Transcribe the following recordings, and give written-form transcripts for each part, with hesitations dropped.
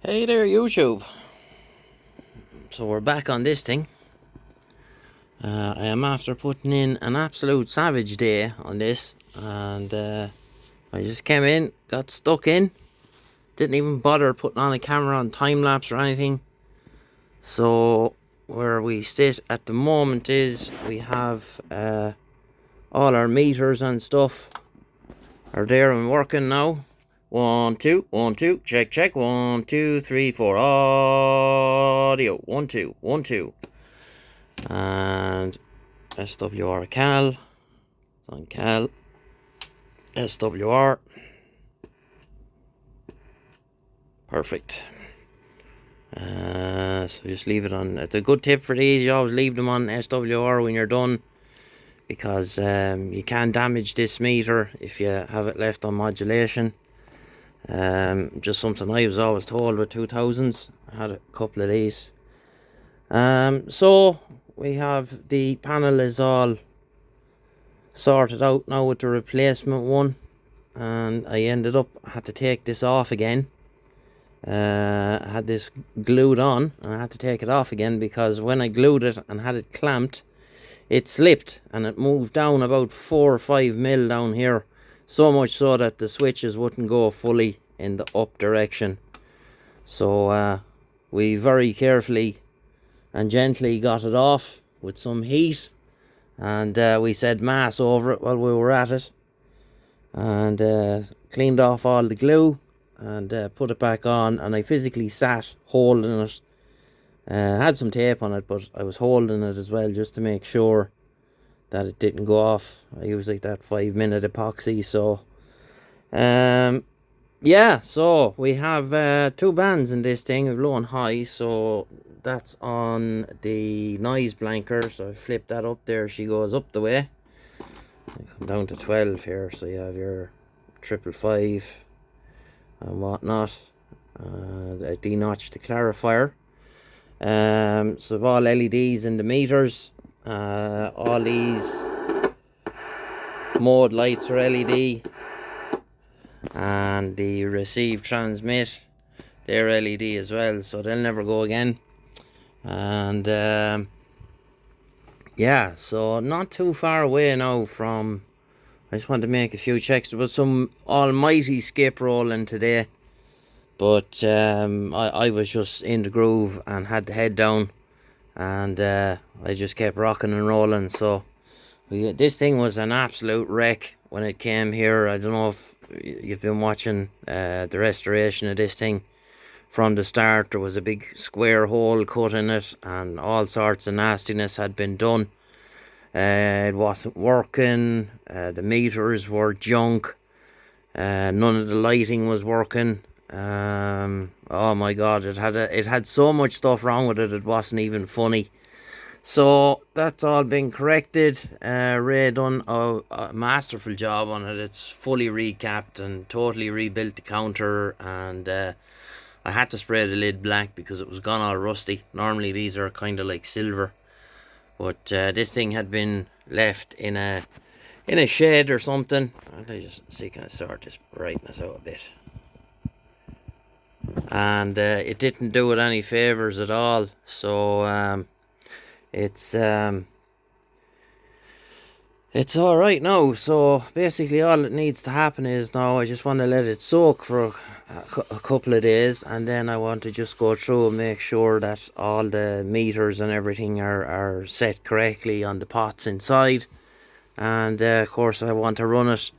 Hey there, YouTube. So we're back on this thing. I am after putting in an absolute savage day on this, and I just came in, got stuck in, didn't even bother putting on a camera on time lapse or anything. So where we sit at the moment is we have all our meters and stuff are there and working now. 1 2 1 2 check 1 2 3 4 audio 1 2 1 2 and SWR cal, it's on cal, SWR, perfect. So just leave it on. It's a good tip for these, you always leave them on SWR when you're done, because you can damage this meter if you have it left on modulation. Just something I was always told with 2000s. I had a couple of these. So we have the panel is all sorted out now with the replacement one, and I ended up had to take this off again. I had this glued on and I had to take it off again because when I glued it and had it clamped, it slipped and it moved down about 4 or 5 mil down here, so much so that the switches wouldn't go fully in the up direction. So we very carefully and gently got it off with some heat, and we said mass over it while we were at it, and cleaned off all the glue and put it back on. And I physically sat holding it, had some tape on it, but I was holding it as well just to make sure that it didn't go off. I use like that 5-minute epoxy. So yeah, so we have 2 bands in this thing of low and high. So that's on the noise blanker, so I flip that up there, she goes up the way. I come down to 12 here, so you have your 555 and whatnot. I denotched the clarifier. So I've all LEDs in the meters. All these mode lights are LED, and the receive transmit, they're LED as well, so they'll never go again. And yeah, so not too far away now from, I just want to make a few checks. There was some almighty skip rolling today, but I was just in the groove and had the head down, and I just kept rocking and rolling. So this thing was an absolute wreck when it came here. I don't know if you've been watching the restoration of this thing. From the start, there was a big square hole cut in it, and all sorts of nastiness had been done. It wasn't working. The meters were junk. None of the lighting was working. Oh my god, it had so much stuff wrong with it, it wasn't even funny. So that's all been corrected. Ray done a masterful job on it. It's fully recapped and totally rebuilt the counter, and I had to spray the lid black because it was gone all rusty. Normally these are kind of like silver, but this thing had been left in a shed or something. I'll just see, can I sort this brightness out a bit? And it didn't do it any favors at all. So it's all right now. So basically all that needs to happen is now I just want to let it soak for a couple of days, and then I want to just go through and make sure that all the meters and everything are set correctly on the pots inside. And of course I want to run it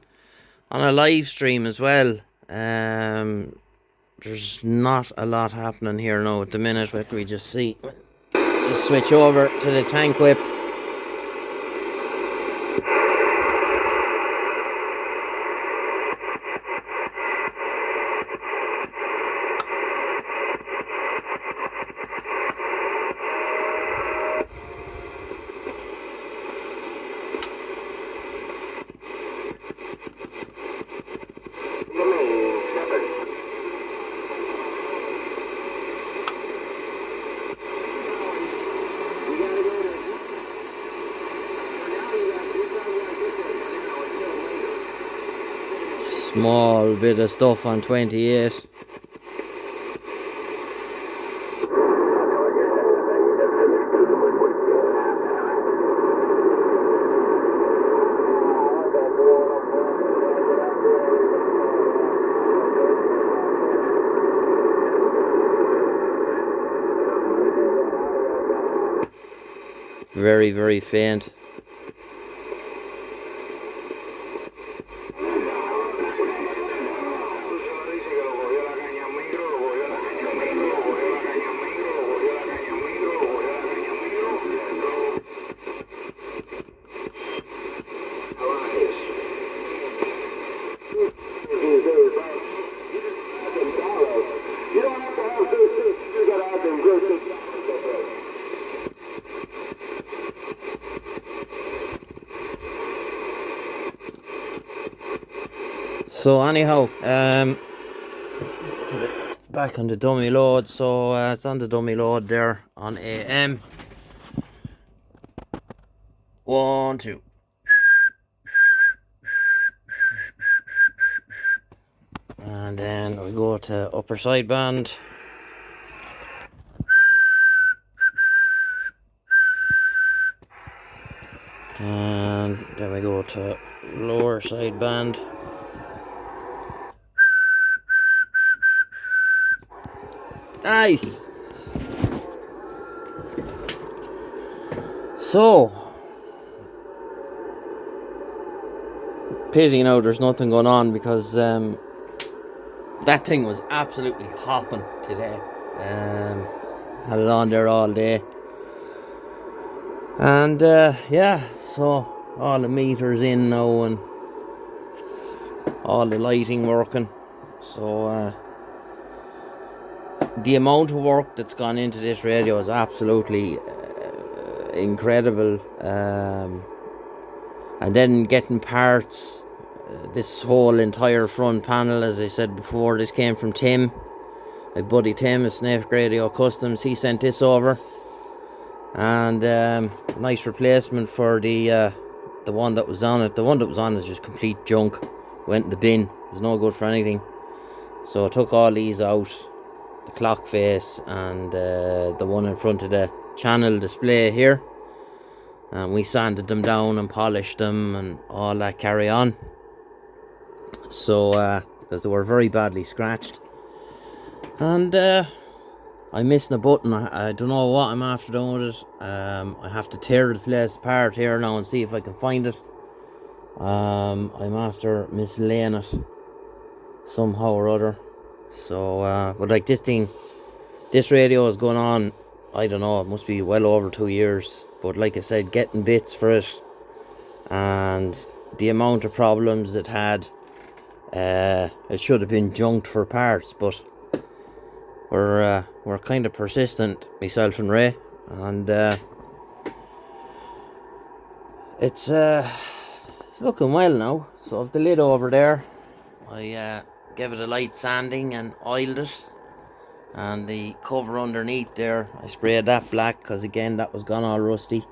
on a live stream as well. There's not a lot happening here now at the minute. Let me just see. Just switch over to the tank whip. Small bit of stuff on 28. very, very faint. So anyhow, let's put it back on the dummy load. So it's on the dummy load there on AM. 1, 2. And then we go to upper sideband. And then we go to lower sideband. Nice! So, pity now there's nothing going on, because that thing was absolutely hopping today. Had it on there all day. And yeah, so all the meters in now and all the lighting working. So the amount of work that's gone into this radio is absolutely incredible. And then getting parts, this whole entire front panel, as I said before, this came from Tim, my buddy Tim of Snake Radio Customs. He sent this over, and nice replacement for the one that was on it. The one that was on is just complete junk, went in the bin, it was no good for anything. So I took all these out, the clock face and the one in front of the channel display here, and we sanded them down and polished them and all that carry on. So because they were very badly scratched, and I'm missing a button. I don't know what I'm after doing with it. I have to tear the place apart here now and see if I can find it. I'm after mislaying it somehow or other. So but like this radio is going on, I don't know, it must be well over 2 years. But like I said, getting bits for it and the amount of problems it had, it should have been junked for parts, but we're kind of persistent, myself and Ray, and it's looking well now. So I've the lid over there. I gave it a light sanding and oiled it, and the cover underneath there, I sprayed that black because again that was gone all rusty.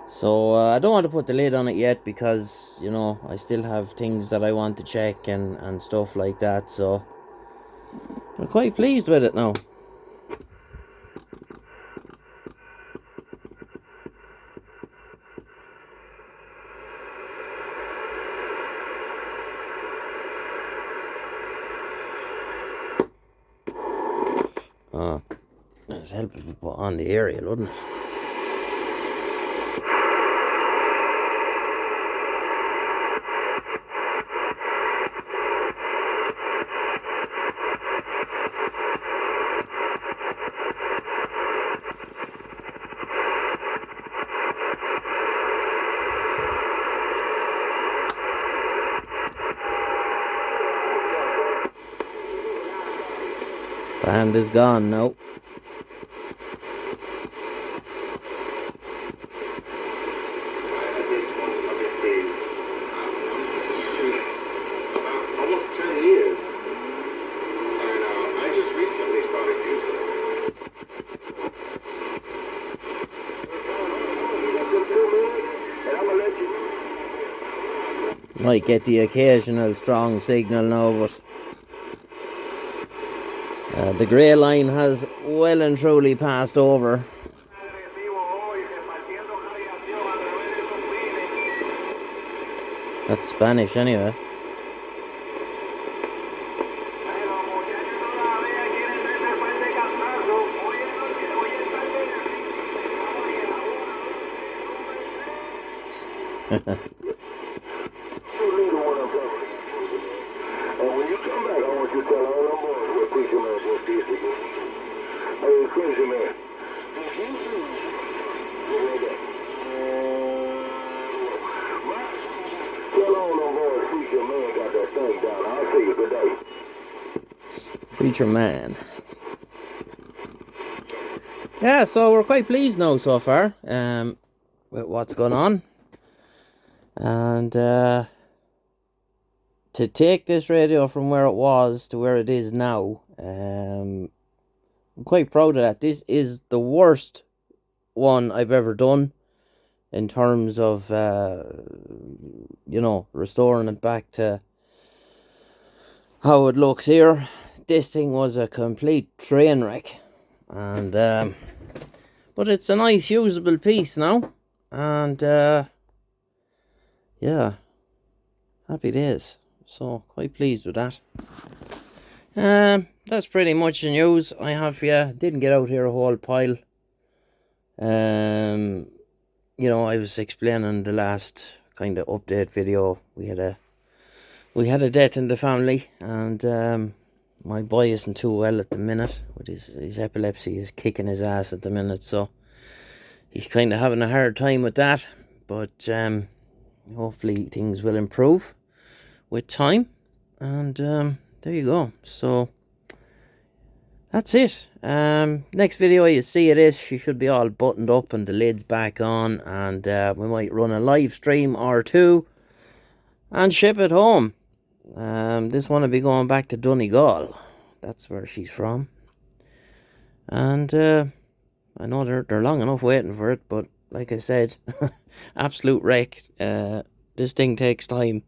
So I don't want to put the lid on it yet, because you know I still have things that I want to check and stuff like that. So I'm quite pleased with it now. It'd help if we put on the aerial, wouldn't it? Band is gone now. Might get the occasional strong signal now, but the grey line has well and truly passed over. That's Spanish anyway. And when you come back, I want you to tell all them boys what Preacher Man just did to me. Hey, Crazy Man. Tell all them boys Preacher Man got that thing down. I'll see you. Good day. Preacher Man. Yeah, so we're quite pleased now so far with what's going on. And to take this radio from where it was to where it is now, I'm quite proud of that. This is the worst one I've ever done in terms of, you know, restoring it back to how it looks here. This thing was a complete train wreck. And but it's a nice usable piece now, and yeah, happy days. So quite pleased with that. That's pretty much the news I have for you. Didn't get out here a whole pile. You know, I was explaining the last kind of update video. We had a death in the family, and my boy isn't too well at the minute. With his epilepsy is kicking his ass at the minute, so he's kind of having a hard time with that. But hopefully things will improve with time. And there you go. So that's it. Next video you see of this, she should be all buttoned up and the lid's back on, and we might run a live stream or two and ship it home. This one will be going back to Donegal. That's where she's from. And I know they're long enough waiting for it, but like I said, absolute wreck. This thing takes time.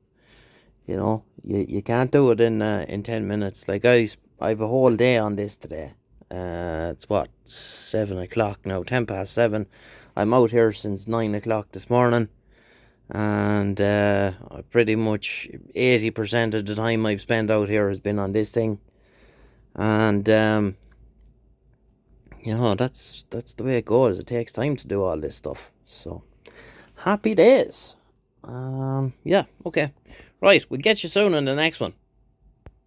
You know, you can't do it in 10 minutes. Like I've a whole day on this today. It's what, 7 o'clock now, 10 past 7. I'm out here since 9 o'clock this morning. And pretty much 80% of the time I've spent out here has been on this thing. And you know, that's the way it goes. It takes time to do all this stuff. So happy days. Yeah, okay. Right, we'll get you soon in the next one.